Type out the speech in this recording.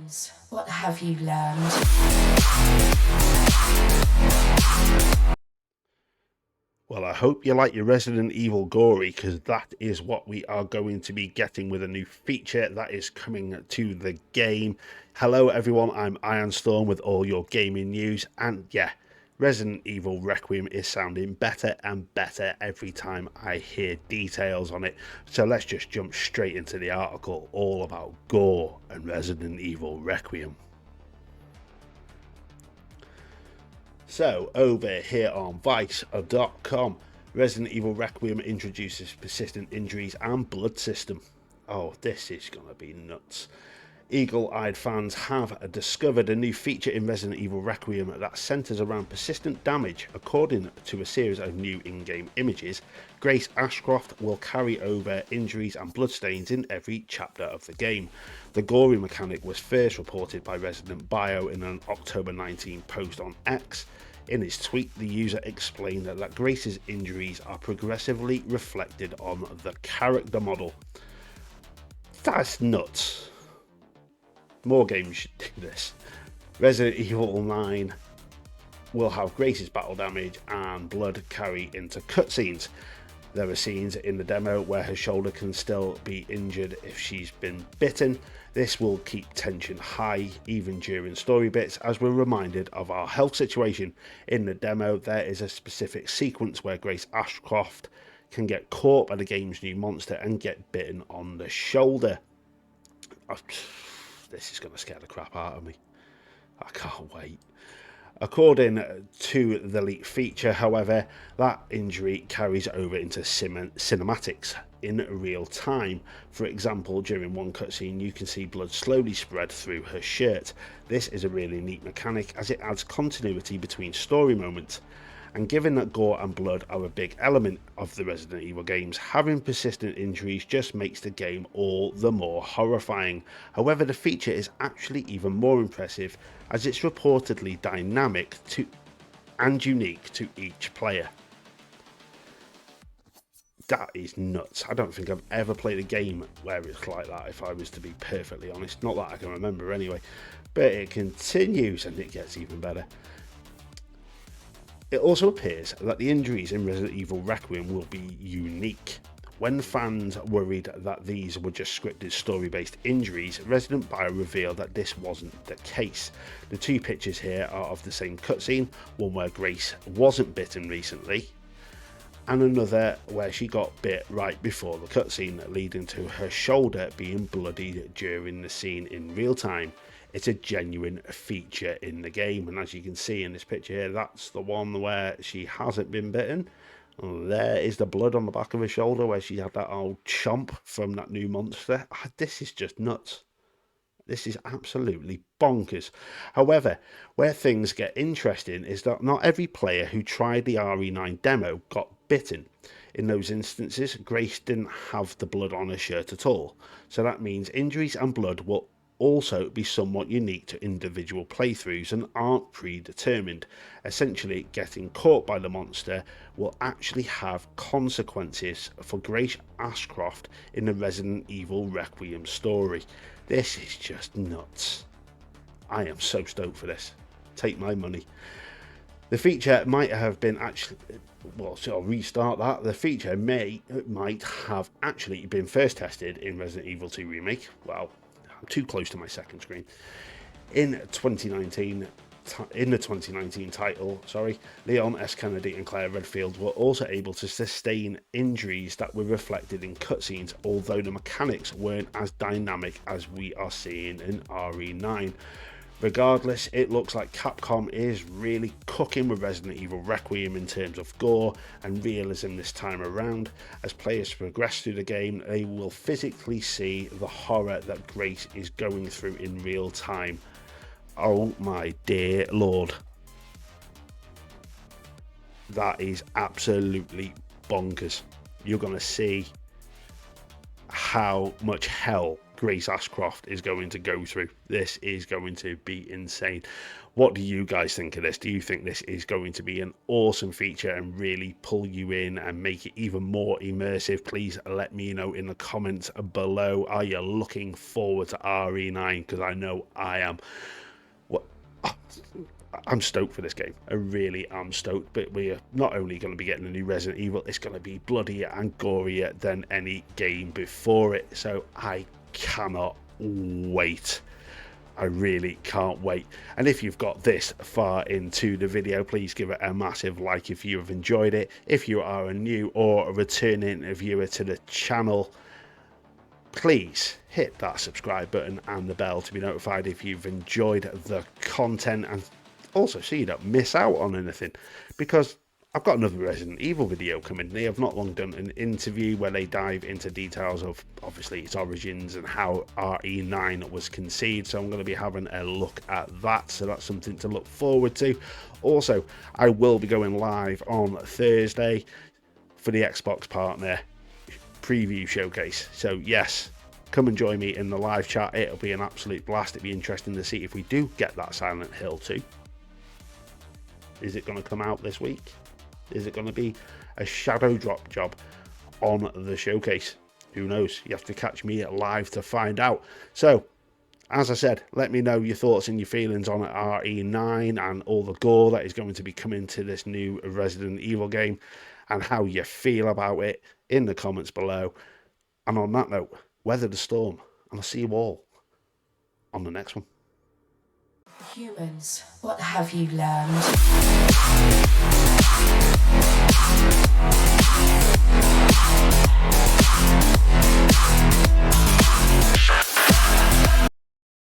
Bones, what have you learned? Well, I hope you like your Resident Evil gory, because that is what we are going to be getting with a new feature that is coming to the game. Hello everyone, I'm Ironstorm with all your gaming news, and yeah, Resident Evil Requiem is sounding better and better every time I hear details on it. So let's just jump straight into the article all about gore and Resident Evil Requiem. So, over here on Vice.com, Resident Evil Requiem introduces persistent injuries and blood system. Oh, this is going to be nuts. Eagle-eyed fans have discovered a new feature in Resident Evil Requiem that centres around persistent damage. According to a series of new in-game images, Grace Ashcroft will carry over injuries and bloodstains in every chapter of the game. The gory mechanic was first reported by Resident Bio in an October 19 post on X. In his tweet, the user explained that Grace's injuries are progressively reflected on the character model. That's nuts. More games should do this. Resident Evil 9 will have Grace's battle damage and blood carry into cutscenes. There are scenes in the demo where her shoulder can still be injured if she's been bitten. This will keep tension high even during story bits, as we're reminded of our health situation. In the demo, there is a specific sequence where Grace Ashcroft can get caught by the game's new monster and get bitten on the shoulder. This is going to scare the crap out of me. I can't wait. According to the leaked feature, however, that injury carries over into cinematics in real time. For example, during one cutscene, you can see blood slowly spread through her shirt. This is a really neat mechanic as it adds continuity between story moments. And given that gore and blood are a big element of the Resident Evil games, having persistent injuries just makes the game all the more horrifying. However, the feature is actually even more impressive as it's reportedly dynamic and unique to each player. That is nuts. I don't think I've ever played a game where it's like that, if I was to be perfectly honest. Not that I can remember anyway. But it continues and it gets even better. It also appears that the injuries in Resident Evil Requiem will be unique. When fans worried that these were just scripted story-based injuries, Resident Bio revealed that this wasn't the case. The two pictures here are of the same cutscene, one where Grace wasn't bitten recently, and another where she got bit right before the cutscene, leading to her shoulder being bloodied during the scene in real time. It's a genuine feature in the game, and as you can see in this picture here, that's the one where she hasn't been bitten. There is the blood on the back of her shoulder where she had that old chomp from that new monster. This is just nuts. This is absolutely bonkers. However, where things get interesting is that not every player who tried the RE9 demo got bitten. In those instances, Grace didn't have the blood on her shirt at all. So that means injuries and blood will also be somewhat unique to individual playthroughs and aren't predetermined. Essentially, getting caught by the monster will actually have consequences for Grace Ashcroft in the Resident Evil Requiem story. This is just nuts. I am so stoked for this. Take my money. The feature might have been I'll restart that. The feature might have actually been first tested in Resident Evil 2 Remake. Wow, I'm too close to my second screen. In the 2019 title, Leon S. Kennedy and Claire Redfield were also able to sustain injuries that were reflected in cutscenes, although the mechanics weren't as dynamic as we are seeing in RE9. Regardless, it looks like Capcom is really cooking with Resident Evil Requiem in terms of gore and realism this time around. As players progress through the game, they will physically see the horror that Grace is going through in real time. Oh my dear Lord. That is absolutely bonkers. You're going to see how much hell Grace Ashcroft is going to go through. This is going to be insane. What do you guys think of this? Do you think this is going to be an awesome feature and really pull you in and make it even more immersive? Please let me know in the comments below. Are you looking forward to RE9? Because I know I am. I'm stoked for this game. I really am stoked. But we are not only going to be getting a new Resident Evil, it's going to be bloodier and gorier than any game before it. So I cannot wait. I really can't wait. And if you've got this far into the video, please give it a massive like if you have enjoyed it. If you are a new or a returning viewer to the channel, please hit that subscribe button and the bell to be notified if you've enjoyed the content, and also so you don't miss out on anything, because I've got another Resident Evil video coming. They have not long done an interview where they dive into details of obviously its origins and how RE9 was conceived, so I'm going to be having a look at that, so that's something to look forward to. Also, I will be going live on Thursday for the Xbox partner preview showcase, so yes, come and join me in the live chat. It'll be an absolute blast. It'll be interesting to see if we do get that Silent Hill 2. Is it going to come out this week? Is it going to be a shadow drop job on the showcase? Who knows? You have to catch me live to find out. So, as I said, let me know your thoughts and your feelings on RE9 and all the gore that is going to be coming to this new Resident Evil game, and how you feel about it in the comments below. And on that note, weather the storm, and I'll see you all on the next one. Humans, what have you learned?